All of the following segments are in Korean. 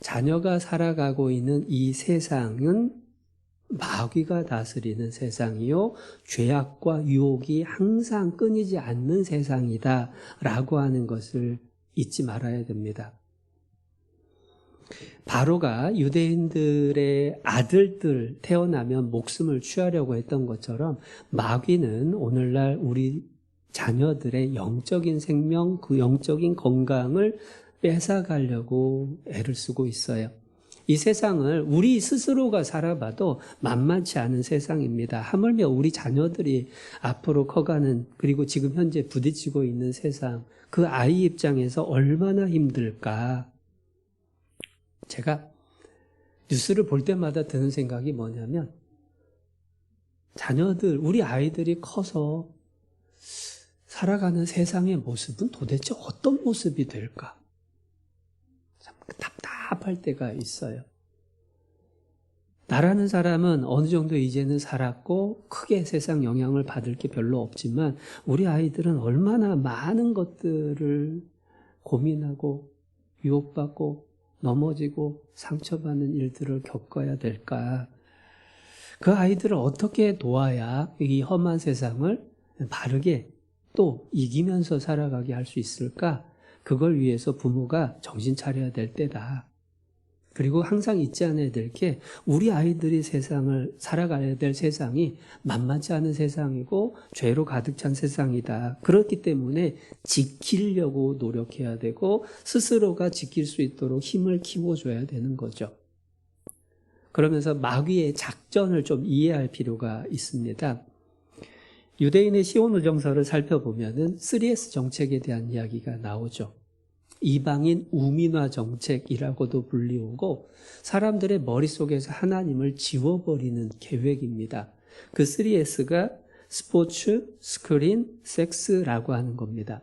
자녀가 살아가고 있는 이 세상은 마귀가 다스리는 세상이요, 죄악과 유혹이 항상 끊이지 않는 세상이다 라고 하는 것을 잊지 말아야 됩니다. 바로가 유대인들의 아들들 태어나면 목숨을 취하려고 했던 것처럼 마귀는 오늘날 우리 자녀들의 영적인 생명, 그 영적인 건강을 뺏어가려고 애를 쓰고 있어요. 이 세상을 우리 스스로가 살아봐도 만만치 않은 세상입니다. 하물며 우리 자녀들이 앞으로 커가는, 그리고 지금 현재 부딪히고 있는 세상, 그 아이 입장에서 얼마나 힘들까. 제가 뉴스를 볼 때마다 드는 생각이 뭐냐면, 자녀들, 우리 아이들이 커서 살아가는 세상의 모습은 도대체 어떤 모습이 될까? 참 답답할 때가 있어요. 나라는 사람은 어느 정도 이제는 살았고 크게 세상 영향을 받을 게 별로 없지만 우리 아이들은 얼마나 많은 것들을 고민하고 유혹받고 넘어지고 상처받는 일들을 겪어야 될까? 그 아이들을 어떻게 도와야 이 험한 세상을 바르게 또 이기면서 살아가게 할 수 있을까? 그걸 위해서 부모가 정신 차려야 될 때다. 그리고 항상 잊지 않아야 될 게 우리 아이들이 세상을 살아가야 될 세상이 만만치 않은 세상이고 죄로 가득 찬 세상이다. 그렇기 때문에 지키려고 노력해야 되고 스스로가 지킬 수 있도록 힘을 키워줘야 되는 거죠. 그러면서 마귀의 작전을 좀 이해할 필요가 있습니다. 유대인의 시온의정서를 살펴보면은 3S 정책에 대한 이야기가 나오죠. 이방인 우민화 정책이라고도 불리우고 사람들의 머릿속에서 하나님을 지워버리는 계획입니다. 그 3S가 스포츠, 스크린, 섹스라고 하는 겁니다.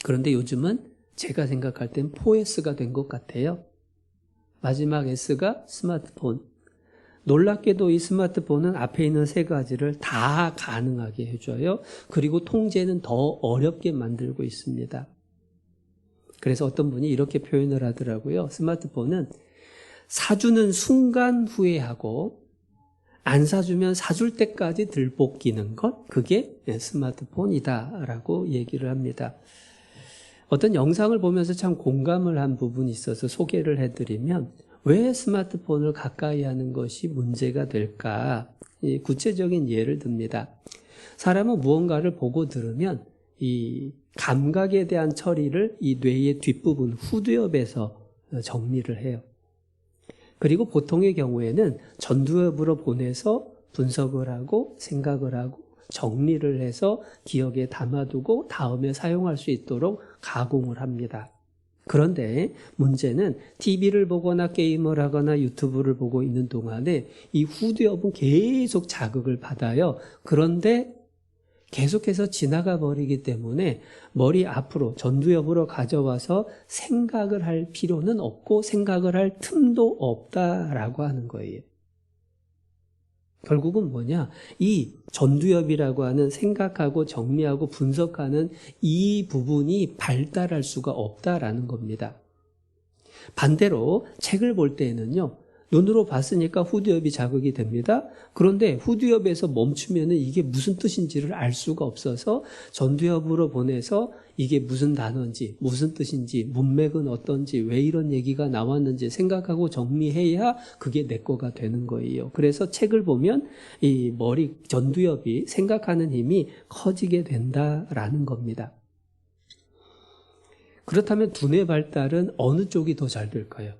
그런데 요즘은 제가 생각할 땐 4S가 된 것 같아요. 마지막 S가 스마트폰. 놀랍게도 이 스마트폰은 앞에 있는 세 가지를 다 가능하게 해줘요. 그리고 통제는 더 어렵게 만들고 있습니다. 그래서 어떤 분이 이렇게 표현을 하더라고요. 스마트폰은 사주는 순간 후회하고 안 사주면 사줄 때까지 들볶이는 것, 그게 스마트폰이다라고 얘기를 합니다. 어떤 영상을 보면서 참 공감을 한 부분이 있어서 소개를 해드리면 왜 스마트폰을 가까이 하는 것이 문제가 될까? 구체적인 예를 듭니다. 사람은 무언가를 보고 들으면 이 감각에 대한 처리를 이 뇌의 뒷부분 후두엽에서 정리를 해요. 그리고 보통의 경우에는 전두엽으로 보내서 분석을 하고 생각을 하고 정리를 해서 기억에 담아두고 다음에 사용할 수 있도록 가공을 합니다. 그런데 문제는 TV를 보거나 게임을 하거나 유튜브를 보고 있는 동안에 이 후두엽은 계속 자극을 받아요. 그런데 계속해서 지나가 버리기 때문에 머리 앞으로 전두엽으로 가져와서 생각을 할 필요는 없고 생각을 할 틈도 없다라고 하는 거예요. 결국은 뭐냐? 이 전두엽이라고 하는 생각하고 정리하고 분석하는 이 부분이 발달할 수가 없다라는 겁니다. 반대로 책을 볼 때에는요, 눈으로 봤으니까 후두엽이 자극이 됩니다. 그런데 후두엽에서 멈추면 이게 무슨 뜻인지를 알 수가 없어서 전두엽으로 보내서 이게 무슨 단어인지, 무슨 뜻인지, 문맥은 어떤지, 왜 이런 얘기가 나왔는지 생각하고 정리해야 그게 내 거가 되는 거예요. 그래서 책을 보면 이 머리, 전두엽이 생각하는 힘이 커지게 된다라는 겁니다. 그렇다면 두뇌 발달은 어느 쪽이 더 잘 될까요?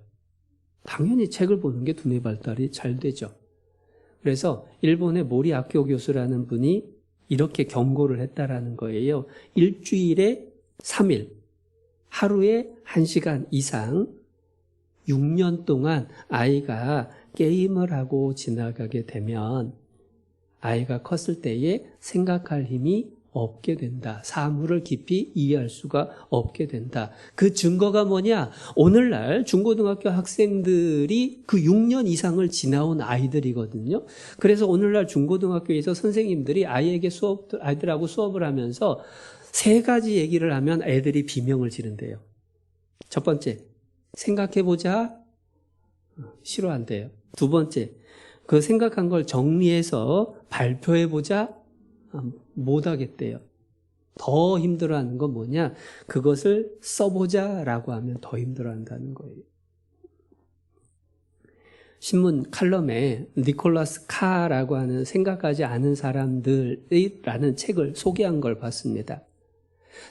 당연히 책을 보는 게 두뇌 발달이 잘 되죠. 그래서 일본의 모리 아키오 교수라는 분이 이렇게 경고를 했다라는 거예요. 일주일에 3일, 하루에 1시간 이상 6년 동안 아이가 게임을 하고 지나가게 되면 아이가 컸을 때에 생각할 힘이 없게 된다. 사물을 깊이 이해할 수가 없게 된다. 그 증거가 뭐냐? 오늘날 중고등학교 학생들이 그 6년 이상을 지나온 아이들이거든요. 그래서 오늘날 중고등학교에서 선생님들이 아이들하고 수업을 하면서 3가지 얘기를 하면 애들이 비명을 지른대요. 첫 번째, 생각해보자. 싫어한대요. 두 번째, 그 생각한 걸 정리해서 발표해보자. 못하겠대요. 더 힘들어하는 건 뭐냐? 그것을 써보자라고 하면 더 힘들어한다는 거예요. 신문 칼럼에 니콜라스 카라고 하는 생각하지 않은 사람들이라는 책을 소개한 걸 봤습니다.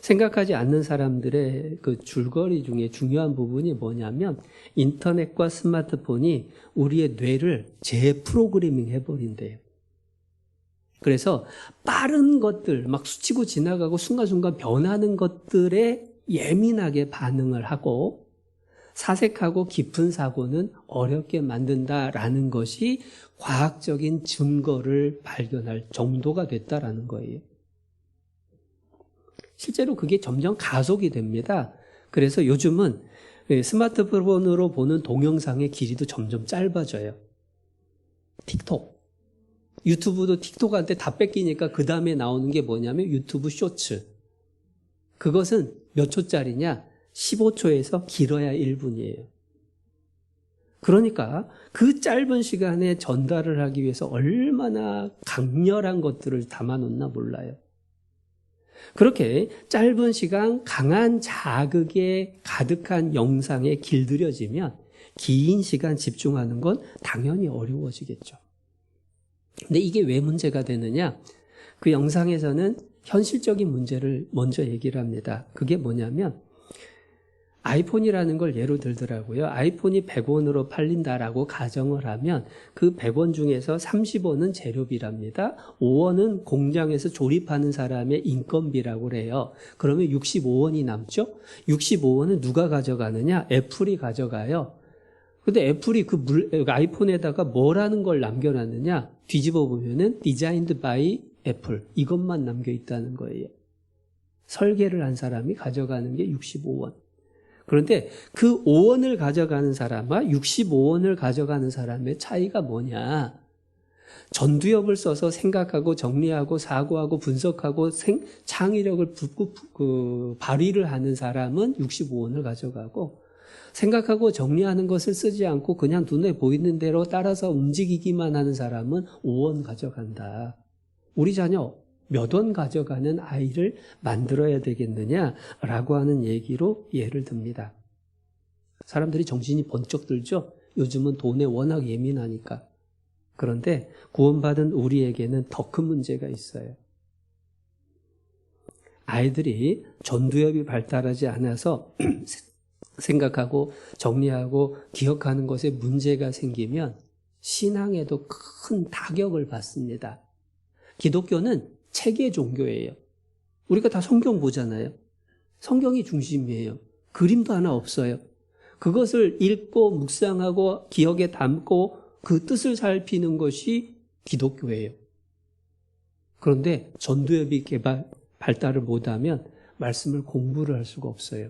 생각하지 않는 사람들의 그 줄거리 중에 중요한 부분이 뭐냐면 인터넷과 스마트폰이 우리의 뇌를 재프로그래밍 해버린대요. 그래서 빠른 것들, 막 스치고 지나가고 순간순간 변하는 것들에 예민하게 반응을 하고 사색하고 깊은 사고는 어렵게 만든다라는 것이 과학적인 증거를 발견할 정도가 됐다라는 거예요. 실제로 그게 점점 가속이 됩니다. 그래서 요즘은 스마트폰으로 보는 동영상의 길이도 점점 짧아져요. 틱톡. 유튜브도 틱톡한테 다 뺏기니까 그 다음에 나오는 게 뭐냐면 유튜브 쇼츠. 그것은 몇 초짜리냐? 15초에서 길어야 1분이에요. 그러니까 그 짧은 시간에 전달을 하기 위해서 얼마나 강렬한 것들을 담아놓나 몰라요. 그렇게 짧은 시간 강한 자극에 가득한 영상에 길들여지면 긴 시간 집중하는 건 당연히 어려워지겠죠. 근데 이게 왜 문제가 되느냐? 그 영상에서는 현실적인 문제를 먼저 얘기를 합니다. 그게 뭐냐면 아이폰이라는 걸 예로 들더라고요. 아이폰이 100원으로 팔린다라고 가정을 하면 그 100원 중에서 30원은 재료비랍니다. 5원은 공장에서 조립하는 사람의 인건비라고 그래요. 그러면 65원이 남죠? 65원은 누가 가져가느냐? 애플이 가져가요. 근데 애플이 그 아이폰에다가 뭐라는 걸 남겨놨느냐? 뒤집어 보면은 Designed by 애플 이것만 남겨 있다는 거예요. 설계를 한 사람이 가져가는 게 65원. 그런데 그 5원을 가져가는 사람과 65원을 가져가는 사람의 차이가 뭐냐? 전두엽을 써서 생각하고 정리하고 사고하고 분석하고 창의력을 발휘를 하는 사람은 65원을 가져가고 생각하고 정리하는 것을 쓰지 않고 그냥 눈에 보이는 대로 따라서 움직이기만 하는 사람은 5원 가져간다. 우리 자녀 몇 원 가져가는 아이를 만들어야 되겠느냐라고 하는 얘기로 예를 듭니다. 사람들이 정신이 번쩍 들죠? 요즘은 돈에 워낙 예민하니까. 그런데 구원받은 우리에게는 더 큰 문제가 있어요. 아이들이 전두엽이 발달하지 않아서 생각하고 정리하고 기억하는 것에 문제가 생기면 신앙에도 큰 타격을 받습니다. 기독교는 체계 종교예요. 우리가 다 성경 보잖아요. 성경이 중심이에요. 그림도 하나 없어요. 그것을 읽고 묵상하고 기억에 담고 그 뜻을 살피는 것이 기독교예요. 그런데 전두엽이 발달을 못하면 말씀을 공부를 할 수가 없어요.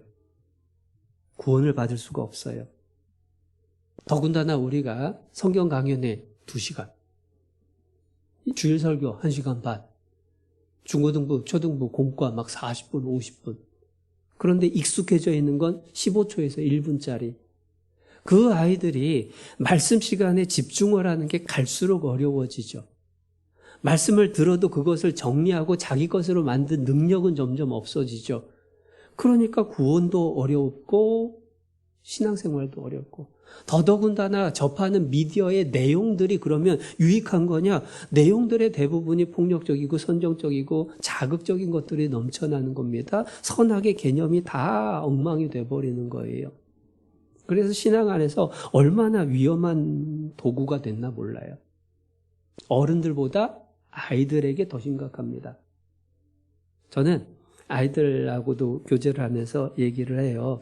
구원을 받을 수가 없어요. 더군다나 우리가 성경 강연에 2시간, 주일 설교 1시간 반, 중고등부, 초등부, 공과 막 40분, 50분. 그런데 익숙해져 있는 건 15초에서 1분짜리. 그 아이들이 말씀 시간에 집중을 하는 게 갈수록 어려워지죠. 말씀을 들어도 그것을 정리하고 자기 것으로 만든 능력은 점점 없어지죠. 그러니까 구원도 어렵고 신앙생활도 어렵고 더더군다나 접하는 미디어의 내용들이 그러면 유익한 거냐? 내용들의 대부분이 폭력적이고 선정적이고 자극적인 것들이 넘쳐나는 겁니다. 선악의 개념이 다 엉망이 돼버리는 거예요. 그래서 신앙 안에서 얼마나 위험한 도구가 됐나 몰라요. 어른들보다 아이들에게 더 심각합니다. 저는 아이들하고도 교제를 하면서 얘기를 해요.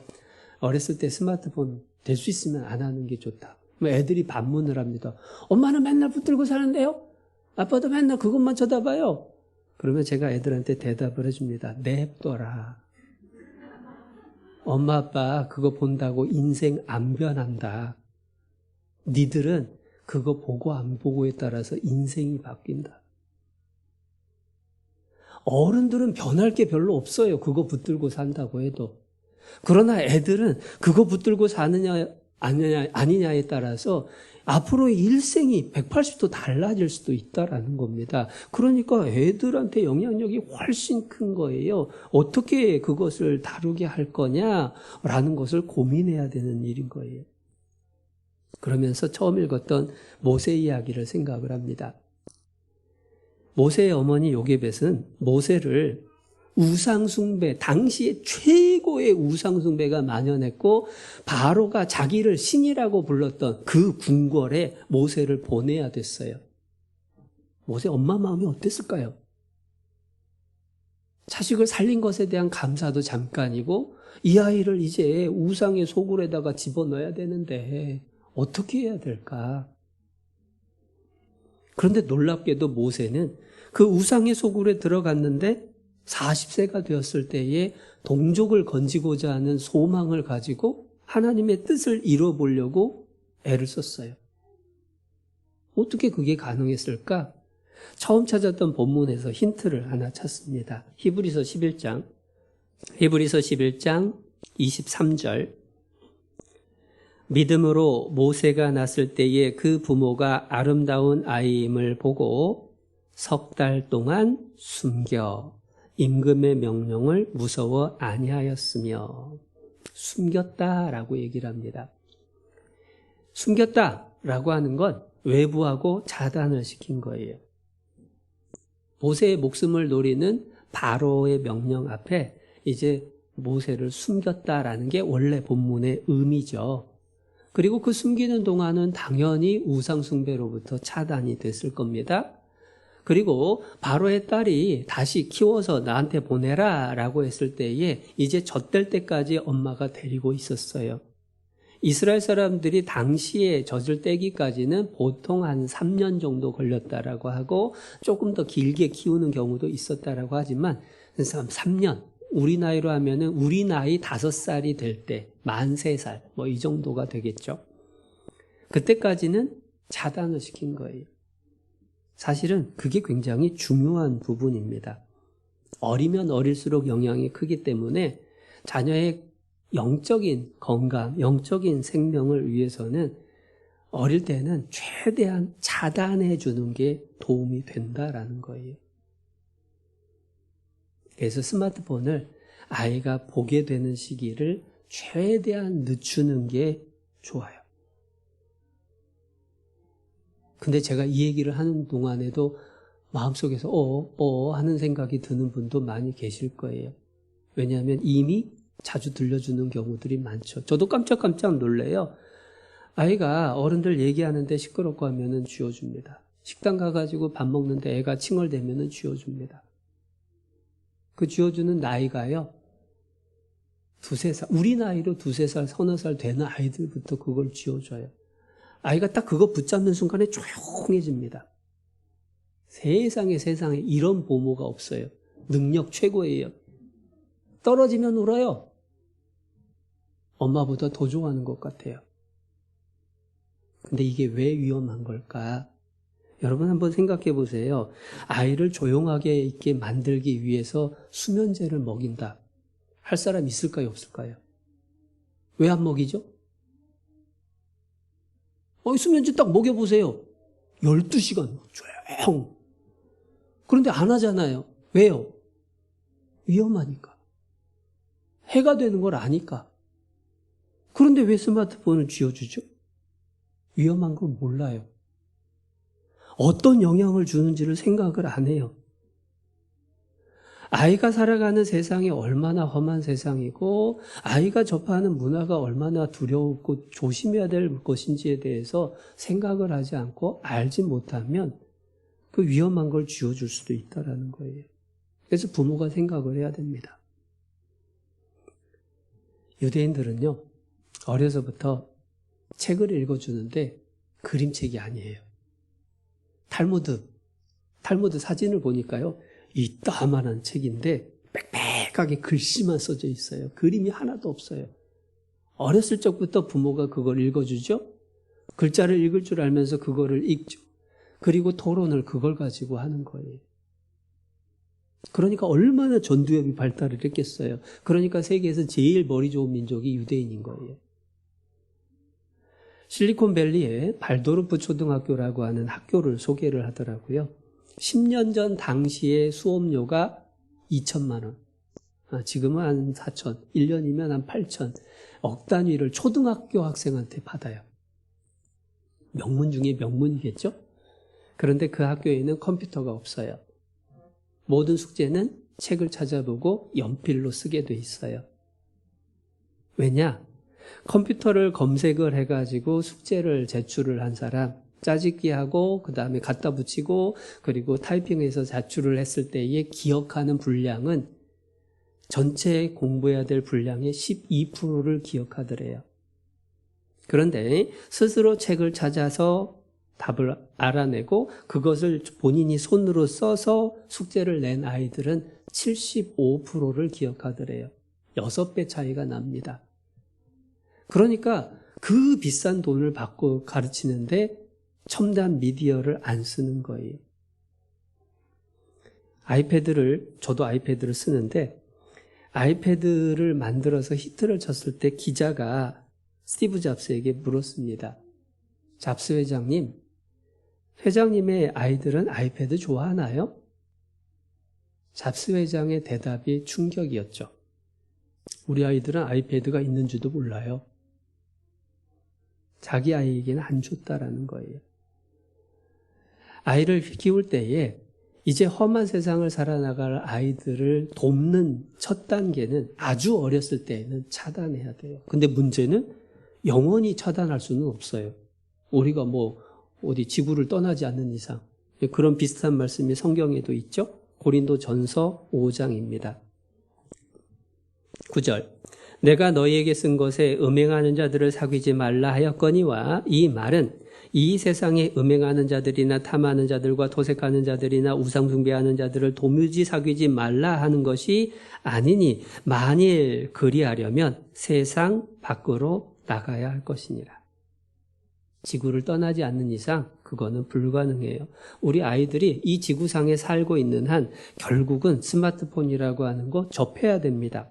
어렸을 때 스마트폰 될 수 있으면 안 하는 게 좋다. 애들이 반문을 합니다. 엄마는 맨날 붙들고 사는데요? 아빠도 맨날 그것만 쳐다봐요. 그러면 제가 애들한테 대답을 해줍니다. 냅둬라. 엄마 아빠 그거 본다고 인생 안 변한다. 니들은 그거 보고 안 보고에 따라서 인생이 바뀐다. 어른들은 변할 게 별로 없어요. 그거 붙들고 산다고 해도. 그러나 애들은 그거 붙들고 사느냐 아니냐에 따라서 앞으로의 일생이 180도 달라질 수도 있다라는 겁니다. 그러니까 애들한테 영향력이 훨씬 큰 거예요. 어떻게 그것을 다루게 할 거냐라는 것을 고민해야 되는 일인 거예요. 그러면서 처음 읽었던 모세 이야기를 생각을 합니다. 모세의 어머니 요게벳은 모세를 우상숭배, 당시에 최고의 우상숭배가 만연했고 바로가 자기를 신이라고 불렀던 그 궁궐에 모세를 보내야 됐어요. 모세 엄마 마음이 어땠을까요? 자식을 살린 것에 대한 감사도 잠깐이고 이 아이를 이제 우상의 소굴에다가 집어넣어야 되는데 어떻게 해야 될까? 그런데 놀랍게도 모세는 그 우상의 소굴에 들어갔는데 40세가 되었을 때에 동족을 건지고자 하는 소망을 가지고 하나님의 뜻을 이뤄보려고 애를 썼어요. 어떻게 그게 가능했을까? 처음 찾았던 본문에서 힌트를 하나 찾습니다. 히브리서 11장 23절. 믿음으로 모세가 났을 때에 그 부모가 아름다운 아이임을 보고 석 달 동안 숨겨 임금의 명령을 무서워 아니하였으며 숨겼다라고 얘기를 합니다. 숨겼다라고 하는 건 외부하고 차단을 시킨 거예요. 모세의 목숨을 노리는 바로의 명령 앞에 이제 모세를 숨겼다라는 게 원래 본문의 의미죠. 그리고 그 숨기는 동안은 당연히 우상숭배로부터 차단이 됐을 겁니다. 그리고 바로의 딸이 다시 키워서 나한테 보내라 라고 했을 때에 이제 젖될 때까지 엄마가 데리고 있었어요. 이스라엘 사람들이 당시에 젖을 떼기까지는 보통 한 3년 정도 걸렸다라고 하고 조금 더 길게 키우는 경우도 있었다라고 하지만 3년, 우리 나이로 하면은 우리 나이 5살이 될 때, 만 3살, 뭐 이 정도가 되겠죠. 그때까지는 차단을 시킨 거예요. 사실은 그게 굉장히 중요한 부분입니다. 어리면 어릴수록 영향이 크기 때문에 자녀의 영적인 건강, 영적인 생명을 위해서는 어릴 때는 최대한 차단해 주는 게 도움이 된다라는 거예요. 그래서 스마트폰을 아이가 보게 되는 시기를 최대한 늦추는 게 좋아요. 근데 제가 이 얘기를 하는 동안에도 마음속에서 하는 생각이 드는 분도 많이 계실 거예요. 왜냐하면 이미 자주 들려주는 경우들이 많죠. 저도 깜짝깜짝 놀래요. 아이가 어른들 얘기하는데 시끄럽고 하면은 쥐어줍니다. 식당 가가지고 밥 먹는데 애가 칭얼대면은 쥐어줍니다. 그 쥐어주는 나이가요, 2-3살, 우리 나이로 2-3살, 3-4살 되는 아이들부터 그걸 쥐어줘요. 아이가 딱 그거 붙잡는 순간에 조용해집니다. 세상에 이런 부모가 없어요. 능력 최고예요. 떨어지면 울어요. 엄마보다 더 좋아하는 것 같아요. 근데 이게 왜 위험한 걸까? 여러분 한번 생각해 보세요. 아이를 조용하게 있게 만들기 위해서 수면제를 먹인다. 할 사람 있을까요? 없을까요? 왜 안 먹이죠? 수면제 딱 먹여보세요. 12시간 조용. 그런데 안 하잖아요. 왜요? 위험하니까. 해가 되는 걸 아니까. 그런데 왜 스마트폰을 쥐어주죠? 위험한 걸 몰라요. 어떤 영향을 주는지를 생각을 안 해요. 아이가 살아가는 세상이 얼마나 험한 세상이고 아이가 접하는 문화가 얼마나 두려웠고 조심해야 될 것인지에 대해서 생각을 하지 않고 알지 못하면 그 위험한 걸 쥐어줄 수도 있다는 거예요. 그래서 부모가 생각을 해야 됩니다. 유대인들은요, 어려서부터 책을 읽어주는데 그림책이 아니에요. 탈무드 사진을 보니까요, 이따만한 책인데 빽빽하게 글씨만 써져 있어요. 그림이 하나도 없어요. 어렸을 적부터 부모가 그걸 읽어주죠. 글자를 읽을 줄 알면서 그거를 읽죠. 그리고 토론을 그걸 가지고 하는 거예요. 그러니까 얼마나 전두엽이 발달을 했겠어요. 그러니까 세계에서 제일 머리 좋은 민족이 유대인인 거예요. 실리콘밸리에 발도르프 초등학교라고 하는 학교를 소개를 하더라고요. 10년 전 당시의 수업료가 2천만 원. 지금은 한 4천, 1년이면 한 8천, 억 단위를 초등학교 학생한테 받아요. 명문 중에 명문이겠죠? 그런데 그 학교에는 컴퓨터가 없어요. 모든 숙제는 책을 찾아보고 연필로 쓰게 돼 있어요. 왜냐? 컴퓨터를 검색을 해가지고 숙제를 제출을 한 사람, 짜집기 하고 그 다음에 갖다 붙이고 그리고 타이핑해서 제출을 했을 때에 기억하는 분량은 전체 공부해야 될 분량의 12%를 기억하더래요. 그런데 스스로 책을 찾아서 답을 알아내고 그것을 본인이 손으로 써서 숙제를 낸 아이들은 75%를 기억하더래요. 6배 차이가 납니다. 그러니까 그 비싼 돈을 받고 가르치는데 첨단 미디어를 안 쓰는 거예요. 저도 아이패드를 쓰는데 아이패드를 만들어서 히트를 쳤을 때 기자가 스티브 잡스에게 물었습니다. 잡스 회장님의 아이들은 아이패드 좋아하나요? 잡스 회장의 대답이 충격이었죠. 우리 아이들은 아이패드가 있는지도 몰라요. 자기 아이에게는 안 줬다라는 거예요. 아이를 키울 때에 이제 험한 세상을 살아나갈 아이들을 돕는 첫 단계는 아주 어렸을 때에는 차단해야 돼요. 근데 문제는 영원히 차단할 수는 없어요. 우리가 어디 지구를 떠나지 않는 이상. 그런 비슷한 말씀이 성경에도 있죠. 고린도전서 5장입니다. 9절. 내가 너희에게 쓴 것에 음행하는 자들을 사귀지 말라 하였거니와 이 말은 이 세상에 음행하는 자들이나 탐하는 자들과 도색하는 자들이나 우상 숭배하는 자들을 도무지 사귀지 말라 하는 것이 아니니 만일 그리하려면 세상 밖으로 나가야 할 것이니라. 지구를 떠나지 않는 이상 그거는 불가능해요. 우리 아이들이 이 지구상에 살고 있는 한 결국은 스마트폰이라고 하는 거 접해야 됩니다.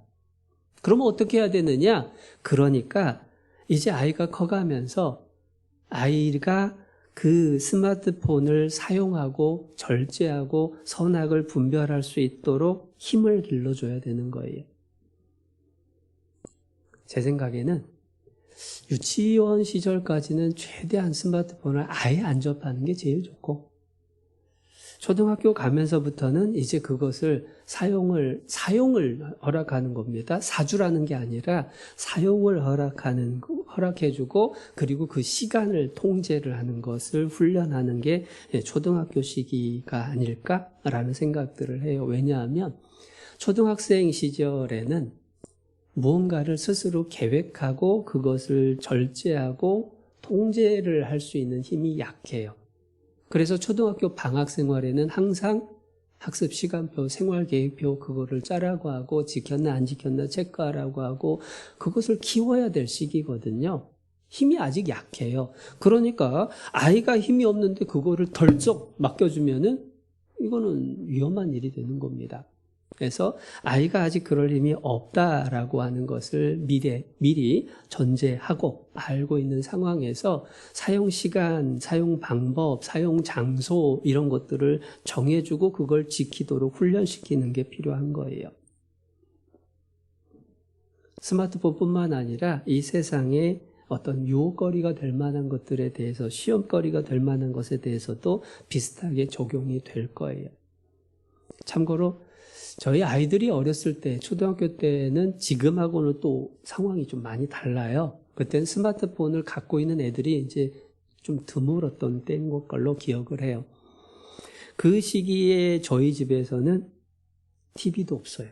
그러면 어떻게 해야 되느냐? 그러니까 이제 아이가 커가면서 아이가 그 스마트폰을 사용하고 절제하고 선악을 분별할 수 있도록 힘을 길러줘야 되는 거예요. 제 생각에는 유치원 시절까지는 최대한 스마트폰을 아예 안 접하는 게 제일 좋고 초등학교 가면서부터는 이제 그것을 사용을 허락하는 겁니다. 사주라는 게 아니라 사용을 허락해주고 그리고 그 시간을 통제를 하는 것을 훈련하는 게 초등학교 시기가 아닐까라는 생각들을 해요. 왜냐하면 초등학생 시절에는 무언가를 스스로 계획하고 그것을 절제하고 통제를 할 수 있는 힘이 약해요. 그래서 초등학교 방학 생활에는 항상 학습 시간표, 생활계획표 그거를 짜라고 하고 지켰나 안 지켰나 체크하라고 하고 그것을 키워야 될 시기거든요. 힘이 아직 약해요. 그러니까 아이가 힘이 없는데 그거를 덜쩍 맡겨주면은 이거는 위험한 일이 되는 겁니다. 그래서 아이가 아직 그럴 힘이 없다라고 하는 것을 미리 전제하고 알고 있는 상황에서 사용 시간, 사용 방법, 사용 장소 이런 것들을 정해주고 그걸 지키도록 훈련시키는 게 필요한 거예요. 스마트폰뿐만 아니라 이 세상에 어떤 유혹거리가 될 만한 것들에 대해서 시험거리가 될 만한 것에 대해서도 비슷하게 적용이 될 거예요. 참고로 저희 아이들이 어렸을 때 초등학교 때는 지금하고는 또 상황이 좀 많이 달라요. 그때는 스마트폰을 갖고 있는 애들이 이제 좀 드물었던 때인 걸로 기억을 해요. 그 시기에 저희 집에서는 TV도 없어요.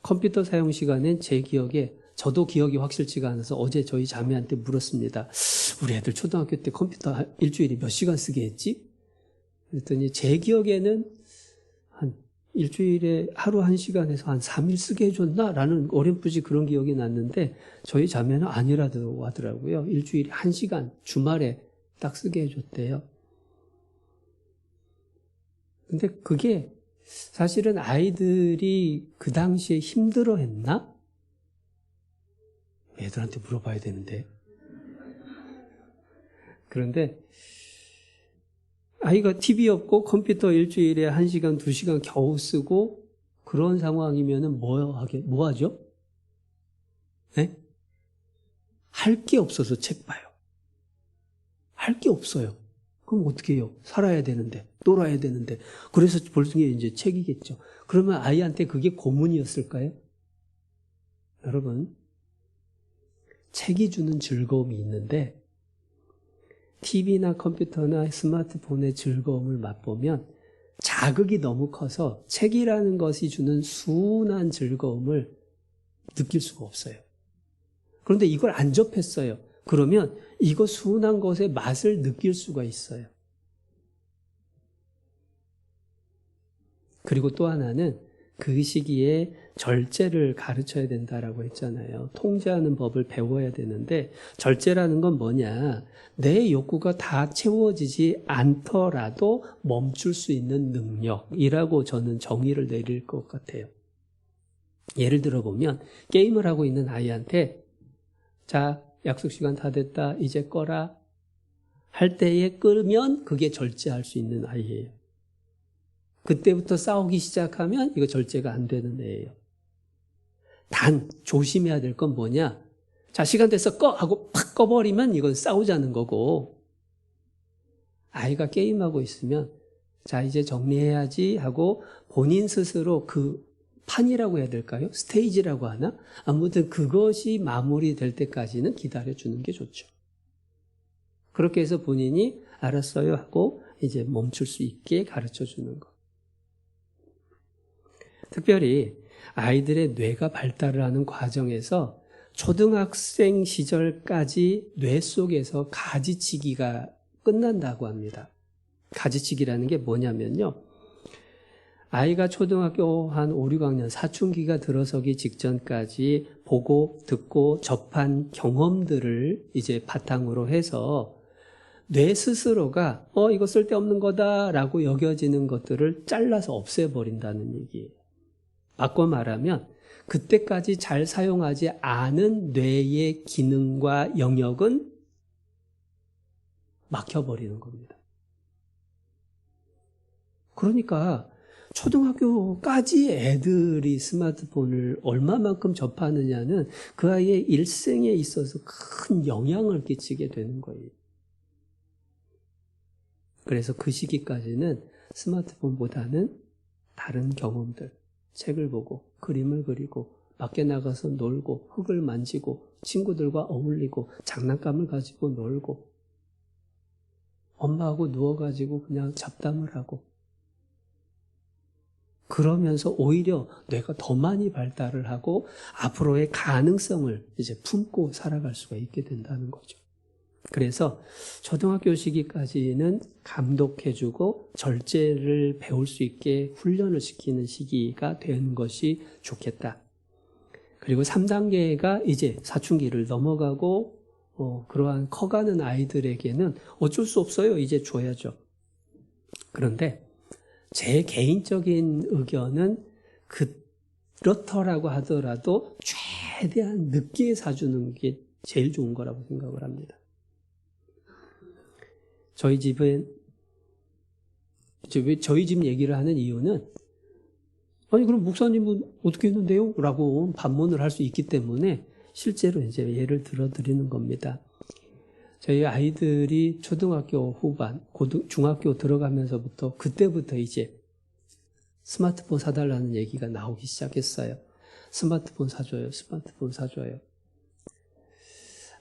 컴퓨터 사용 시간은 제 기억에 저도 기억이 확실치가 않아서 어제 저희 자매한테 물었습니다. 우리 애들 초등학교 때 컴퓨터 일주일에 몇 시간 쓰게 했지? 그랬더니 제 기억에는 한 일주일에 하루 1시간에서 한 3일 쓰게 해줬나? 라는 어렴풋이 그런 기억이 났는데 저희 자매는 아니라고 하더라고요. 일주일에 1시간 주말에 딱 쓰게 해줬대요. 근데 그게 사실은 아이들이 그 당시에 힘들어 했나? 애들한테 물어봐야 되는데. 그런데 아이가 TV 없고 컴퓨터 일주일에 1시간, 2시간 겨우 쓰고 그런 상황이면은 뭐 하죠? 네? 할 게 없어서 책 봐요. 할 게 없어요. 그럼 어떻게 해요? 살아야 되는데, 놀아야 되는데. 그래서 볼 수 있는 게 이제 책이겠죠. 그러면 아이한테 그게 고문이었을까요? 여러분, 책이 주는 즐거움이 있는데 TV나 컴퓨터나 스마트폰의 즐거움을 맛보면 자극이 너무 커서 책이라는 것이 주는 순한 즐거움을 느낄 수가 없어요. 그런데 이걸 안 접했어요. 그러면 이거 순한 것의 맛을 느낄 수가 있어요. 그리고 또 하나는 그 시기에 절제를 가르쳐야 된다라고 했잖아요. 통제하는 법을 배워야 되는데 절제라는 건 뭐냐? 내 욕구가 다 채워지지 않더라도 멈출 수 있는 능력이라고 저는 정의를 내릴 것 같아요. 예를 들어보면 게임을 하고 있는 아이한테 자, 약속 시간 다 됐다. 이제 꺼라. 할 때에 끄면 그게 절제할 수 있는 아이예요. 그때부터 싸우기 시작하면 이거 절제가 안 되는 애예요. 단 조심해야 될 건 뭐냐? 자, 시간 됐어 꺼 하고 팍 꺼버리면 이건 싸우자는 거고 아이가 게임하고 있으면 자, 이제 정리해야지 하고 본인 스스로 그 판이라고 해야 될까요? 스테이지라고 하나? 아무튼 그것이 마무리될 때까지는 기다려주는 게 좋죠. 그렇게 해서 본인이 알았어요 하고 이제 멈출 수 있게 가르쳐주는 것. 특별히 아이들의 뇌가 발달을 하는 과정에서 초등학생 시절까지 뇌 속에서 가지치기가 끝난다고 합니다. 가지치기라는 게 뭐냐면요. 아이가 초등학교 한 5, 6학년 사춘기가 들어서기 직전까지 보고 듣고 접한 경험들을 이제 바탕으로 해서 뇌 스스로가 이거 쓸데없는 거다라고 여겨지는 것들을 잘라서 없애버린다는 얘기예요. 바꿔 말하면 그때까지 잘 사용하지 않은 뇌의 기능과 영역은 막혀버리는 겁니다. 그러니까 초등학교까지 애들이 스마트폰을 얼마만큼 접하느냐는 그 아이의 일생에 있어서 큰 영향을 끼치게 되는 거예요. 그래서 그 시기까지는 스마트폰보다는 다른 경험들, 책을 보고 그림을 그리고 밖에 나가서 놀고 흙을 만지고 친구들과 어울리고 장난감을 가지고 놀고 엄마하고 누워가지고 그냥 잡담을 하고 그러면서 오히려 뇌가 더 많이 발달을 하고 앞으로의 가능성을 이제 품고 살아갈 수가 있게 된다는 거죠. 그래서 초등학교 시기까지는 감독해주고 절제를 배울 수 있게 훈련을 시키는 시기가 되는 것이 좋겠다. 그리고 3단계가 이제 사춘기를 넘어가고 그러한 커가는 아이들에게는 어쩔 수 없어요. 이제 줘야죠. 그런데 제 개인적인 의견은 그렇더라고 하더라도 최대한 늦게 사주는 게 제일 좋은 거라고 생각을 합니다. 저희 집은 왜 저희 집 얘기를 하는 이유는 아니 그럼 목사님은 어떻게 했는데요? 라고 반문을 할 수 있기 때문에 실제로 이제 예를 들어 드리는 겁니다. 저희 아이들이 초등학교 후반, 중학교 들어가면서부터 그때부터 이제 스마트폰 사달라는 얘기가 나오기 시작했어요. 스마트폰 사줘요. 스마트폰 사줘요.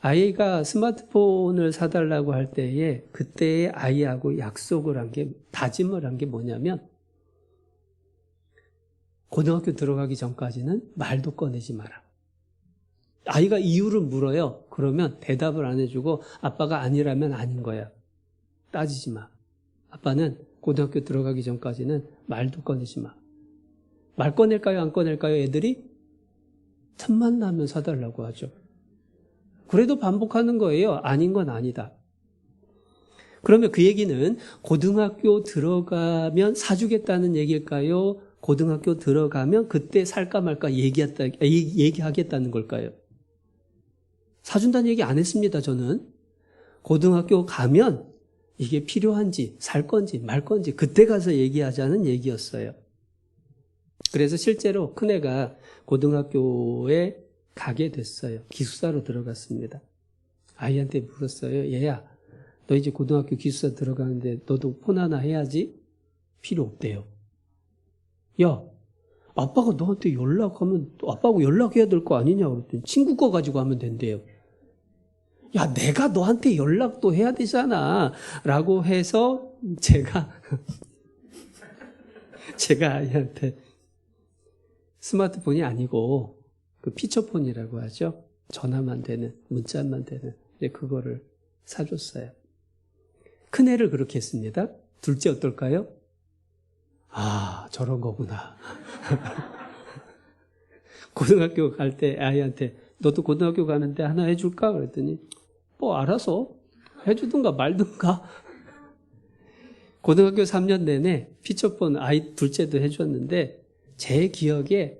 아이가 스마트폰을 사달라고 할 때에 그때의 아이하고 약속을 한 게, 다짐을 한 게 뭐냐면 고등학교 들어가기 전까지는 말도 꺼내지 마라. 아이가 이유를 물어요. 그러면 대답을 안 해주고 아빠가 아니라면 아닌 거야. 따지지 마. 아빠는 고등학교 들어가기 전까지는 말도 꺼내지 마. 말 꺼낼까요? 안 꺼낼까요? 애들이 틈만 나면 사달라고 하죠. 그래도 반복하는 거예요. 아닌 건 아니다. 그러면 그 얘기는 고등학교 들어가면 사주겠다는 얘기일까요? 고등학교 들어가면 그때 살까 말까 얘기하겠다는 걸까요? 사준다는 얘기 안 했습니다, 저는. 고등학교 가면 이게 필요한지, 살 건지, 말 건지, 그때 가서 얘기하자는 얘기였어요. 그래서 실제로 큰애가 고등학교에 가게 됐어요. 기숙사로 들어갔습니다. 아이한테 물었어요. 얘야, 너 이제 고등학교 기숙사 들어가는데 너도 폰 하나 해야지? 필요 없대요. 야, 아빠가 너한테 연락하면 아빠하고 연락해야 될 거 아니냐 그랬더니 친구 거 가지고 하면 된대요. 야, 내가 너한테 연락도 해야 되잖아 라고 해서 제가 아이한테 스마트폰이 아니고 그 피처폰이라고 하죠. 전화만 되는, 문자만 되는 그거를 사줬어요. 큰애를 그렇게 했습니다. 둘째 어떨까요? 아, 저런 거구나. 고등학교 갈 때 아이한테 너도 고등학교 가는데 하나 해줄까? 그랬더니 뭐 알아서 해주든가 말든가. 고등학교 3년 내내 피처폰 아이 둘째도 해줬는데 제 기억에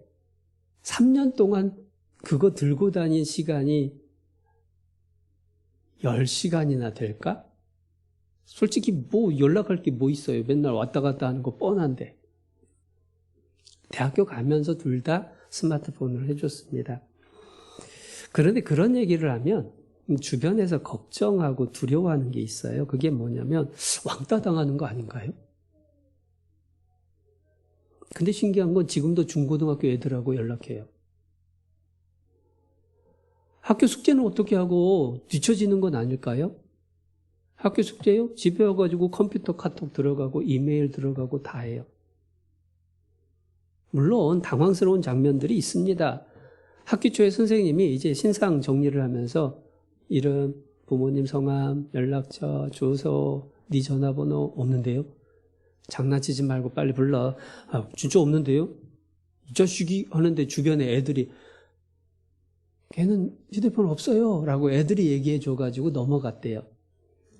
3년 동안 그거 들고 다닌 시간이 10시간이나 될까? 솔직히 뭐 연락할 게 뭐 있어요. 맨날 왔다 갔다 하는 거 뻔한데. 대학교 가면서 둘 다 스마트폰을 해줬습니다. 그런데 그런 얘기를 하면 주변에서 걱정하고 두려워하는 게 있어요. 그게 뭐냐면 왕따 당하는 거 아닌가요? 근데 신기한 건 지금도 중고등학교 애들하고 연락해요. 학교 숙제는 어떻게 하고 뒤처지는 건 아닐까요? 학교 숙제요? 집에 와가지고 컴퓨터 카톡 들어가고 이메일 들어가고 다 해요. 물론 당황스러운 장면들이 있습니다. 학기 초에 선생님이 이제 신상 정리를 하면서 이름, 부모님 성함, 연락처, 주소, 네 전화번호 없는데요? 장난치지 말고 빨리 불러. 아, 진짜 없는데요? 이 자식이 하는데 주변에 애들이 걔는 휴대폰 없어요 라고 애들이 얘기해 줘가지고 넘어갔대요.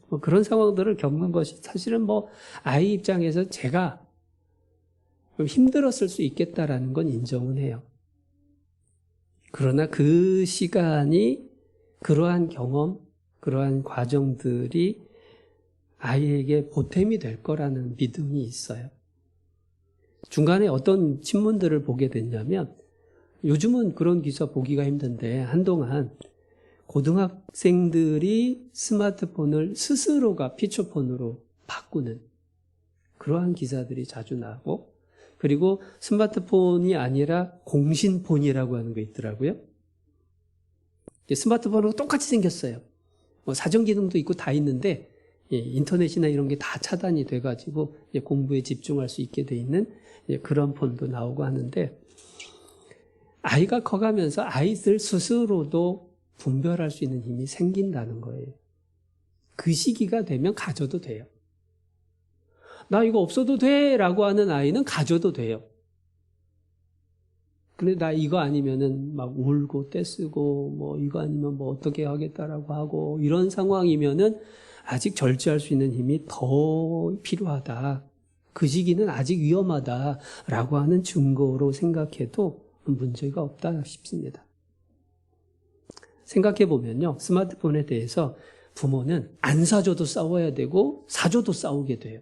뭐 그런 상황들을 겪는 것이 사실은 뭐 아이 입장에서 제가 좀 힘들었을 수 있겠다라는 건 인정은 해요. 그러나 그 시간이 그러한 경험, 그러한 과정들이 아이에게 보탬이 될 거라는 믿음이 있어요. 중간에 어떤 신문들을 보게 됐냐면 요즘은 그런 기사 보기가 힘든데 한동안 고등학생들이 스마트폰을 스스로가 피처폰으로 바꾸는 그러한 기사들이 자주 나오고 그리고 스마트폰이 아니라 공신폰이라고 하는 거 있더라고요. 스마트폰하고 똑같이 생겼어요. 뭐 사전 기능도 있고 다 있는데 인터넷이나 이런 게 다 차단이 돼가지고 공부에 집중할 수 있게 돼 있는 그런 폰도 나오고 하는데 아이가 커가면서 아이들 스스로도 분별할 수 있는 힘이 생긴다는 거예요. 그 시기가 되면 가져도 돼요. 나 이거 없어도 돼 라고 하는 아이는 가져도 돼요. 근데 나 이거 아니면은 막 울고 떼쓰고 뭐 이거 아니면 뭐 어떻게 하겠다라고 하고 이런 상황이면은 아직 절제할 수 있는 힘이 더 필요하다. 그 시기는 아직 위험하다라고 하는 증거로 생각해도 문제가 없다 싶습니다. 생각해 보면요. 스마트폰에 대해서 부모는 안 사줘도 싸워야 되고 사줘도 싸우게 돼요.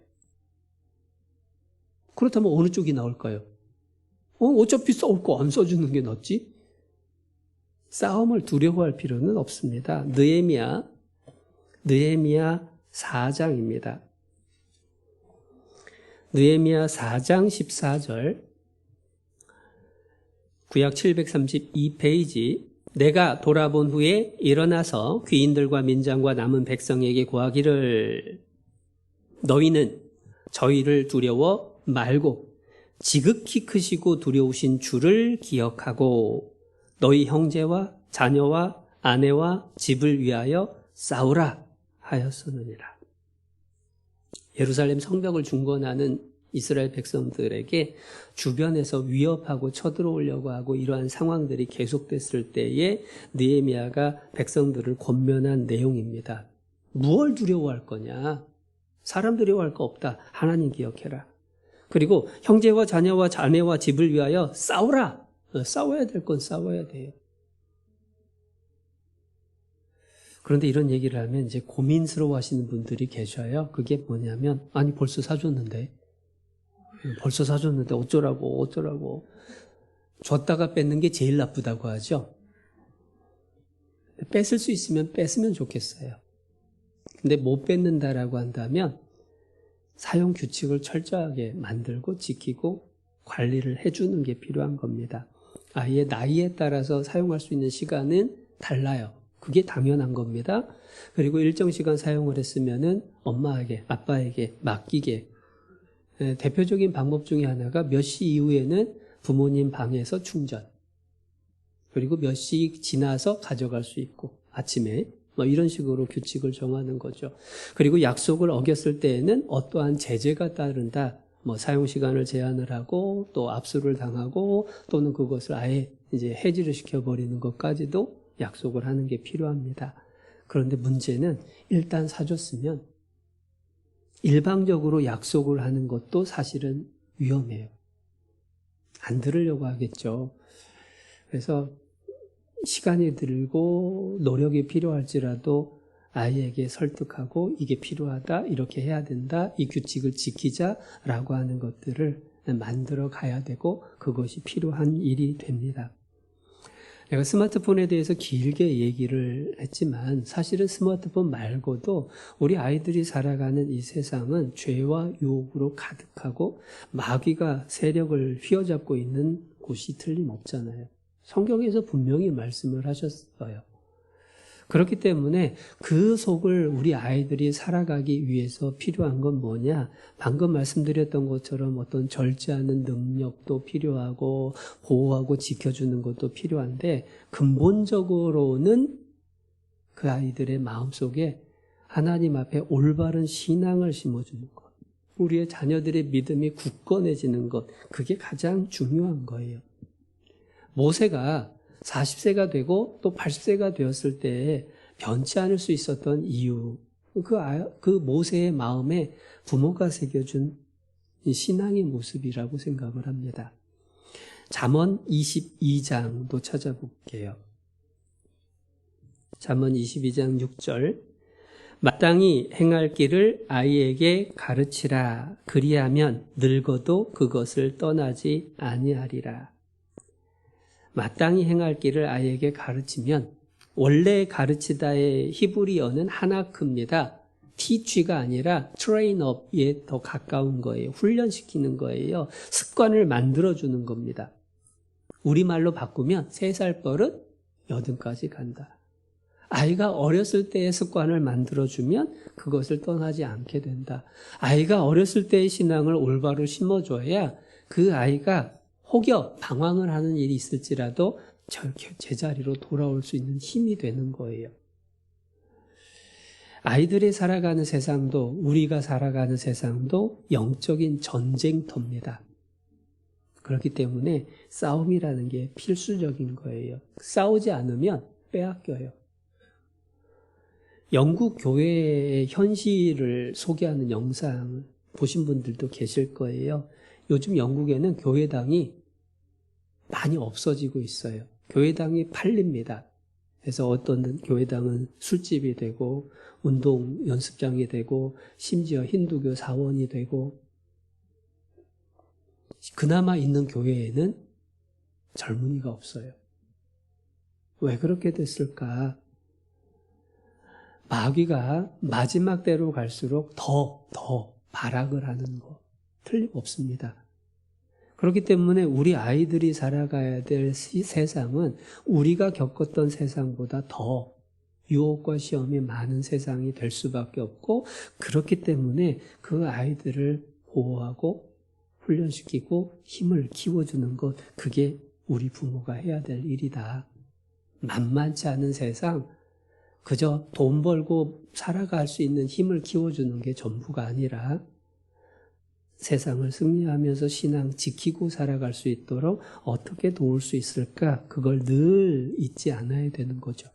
그렇다면 어느 쪽이 나올까요? 어차피 싸울 거 안 써주는 게 낫지? 싸움을 두려워할 필요는 없습니다. 느헤미야 4장입니다. 느헤미야 4장 14절 구약 732페이지 내가 돌아본 후에 일어나서 귀인들과 민장과 남은 백성에게 고하기를 너희는 저희를 두려워 말고 지극히 크시고 두려우신 주를 기억하고 너희 형제와 자녀와 아내와 집을 위하여 싸우라 하였으느니라. 예루살렘 성벽을 중건하는 이스라엘 백성들에게 주변에서 위협하고 쳐들어오려고 하고 이러한 상황들이 계속됐을 때에 느헤미야가 백성들을 권면한 내용입니다. 무엇을 두려워할 거냐? 사람들이 할 거 없다. 하나님 기억해라. 그리고 형제와 자녀와 자매와 집을 위하여 싸우라. 싸워야 될 건 싸워야 돼요. 그런데 이런 얘기를 하면 이제 고민스러워 하시는 분들이 계셔요. 그게 뭐냐면, 아니, 벌써 사줬는데 어쩌라고. 줬다가 뺏는 게 제일 나쁘다고 하죠. 뺏을 수 있으면 뺏으면 좋겠어요. 근데 못 뺏는다라고 한다면 사용 규칙을 철저하게 만들고 지키고 관리를 해주는 게 필요한 겁니다. 아이의 나이에 따라서 사용할 수 있는 시간은 달라요. 그게 당연한 겁니다. 그리고 일정 시간 사용을 했으면은 엄마에게, 아빠에게 맡기게. 대표적인 방법 중에 하나가 몇 시 이후에는 부모님 방에서 충전. 그리고 몇 시 지나서 가져갈 수 있고, 아침에. 이런 식으로 규칙을 정하는 거죠. 그리고 약속을 어겼을 때에는 어떠한 제재가 따른다. 사용 시간을 제한을 하고, 또 압수를 당하고, 또는 그것을 아예 이제 해지를 시켜버리는 것까지도 약속을 하는 게 필요합니다. 그런데 문제는 일단 사줬으면 일방적으로 약속을 하는 것도 사실은 위험해요. 안 들으려고 하겠죠. 그래서 시간이 들고 노력이 필요할지라도 아이에게 설득하고 이게 필요하다, 이렇게 해야 된다, 이 규칙을 지키자라고 하는 것들을 만들어 가야 되고 그것이 필요한 일이 됩니다. 내가 스마트폰에 대해서 길게 얘기를 했지만 사실은 스마트폰 말고도 우리 아이들이 살아가는 이 세상은 죄와 유혹으로 가득하고 마귀가 세력을 휘어잡고 있는 곳이 틀림없잖아요. 성경에서 분명히 말씀을 하셨어요. 그렇기 때문에 그 속을 우리 아이들이 살아가기 위해서 필요한 건 뭐냐? 방금 말씀드렸던 것처럼 어떤 절제하는 능력도 필요하고 보호하고 지켜주는 것도 필요한데 근본적으로는 그 아이들의 마음속에 하나님 앞에 올바른 신앙을 심어주는 것. 우리의 자녀들의 믿음이 굳건해지는 것. 그게 가장 중요한 거예요. 모세가 40세가 되고 또 80세가 되었을 때 변치 않을 수 있었던 이유, 그 모세의 마음에 부모가 새겨준 신앙의 모습이라고 생각을 합니다. 잠언 22장도 찾아볼게요. 잠언 22장 6절 마땅히 행할 길을 아이에게 가르치라. 그리하면 늙어도 그것을 떠나지 아니하리라. 마땅히 행할 길을 아이에게 가르치면 원래 가르치다의 히브리어는 하나크입니다. teach가 아니라 train up에 더 가까운 거예요. 훈련시키는 거예요. 습관을 만들어주는 겁니다. 우리말로 바꾸면 3살 버릇 80까지 간다. 아이가 어렸을 때의 습관을 만들어주면 그것을 떠나지 않게 된다. 아이가 어렸을 때의 신앙을 올바로 심어줘야 그 아이가 혹여 방황을 하는 일이 있을지라도 제자리로 돌아올 수 있는 힘이 되는 거예요. 아이들이 살아가는 세상도 우리가 살아가는 세상도 영적인 전쟁터입니다. 그렇기 때문에 싸움이라는 게 필수적인 거예요. 싸우지 않으면 빼앗겨요. 영국 교회의 현실을 소개하는 영상 보신 분들도 계실 거예요. 요즘 영국에는 교회당이 많이 없어지고 있어요. 교회당이 팔립니다. 그래서 어떤 교회당은 술집이 되고 운동 연습장이 되고 심지어 힌두교 사원이 되고 그나마 있는 교회에는 젊은이가 없어요. 왜 그렇게 됐을까? 마귀가 마지막 때로 갈수록 더 발악을 하는 거 틀림없습니다. 그렇기 때문에 우리 아이들이 살아가야 될 세상은 우리가 겪었던 세상보다 더 유혹과 시험이 많은 세상이 될 수밖에 없고 그렇기 때문에 그 아이들을 보호하고 훈련시키고 힘을 키워주는 것 그게 우리 부모가 해야 될 일이다. 만만치 않은 세상 그저 돈 벌고 살아갈 수 있는 힘을 키워주는 게 전부가 아니라 세상을 승리하면서 신앙 지키고 살아갈 수 있도록 어떻게 도울 수 있을까? 그걸 늘 잊지 않아야 되는 거죠.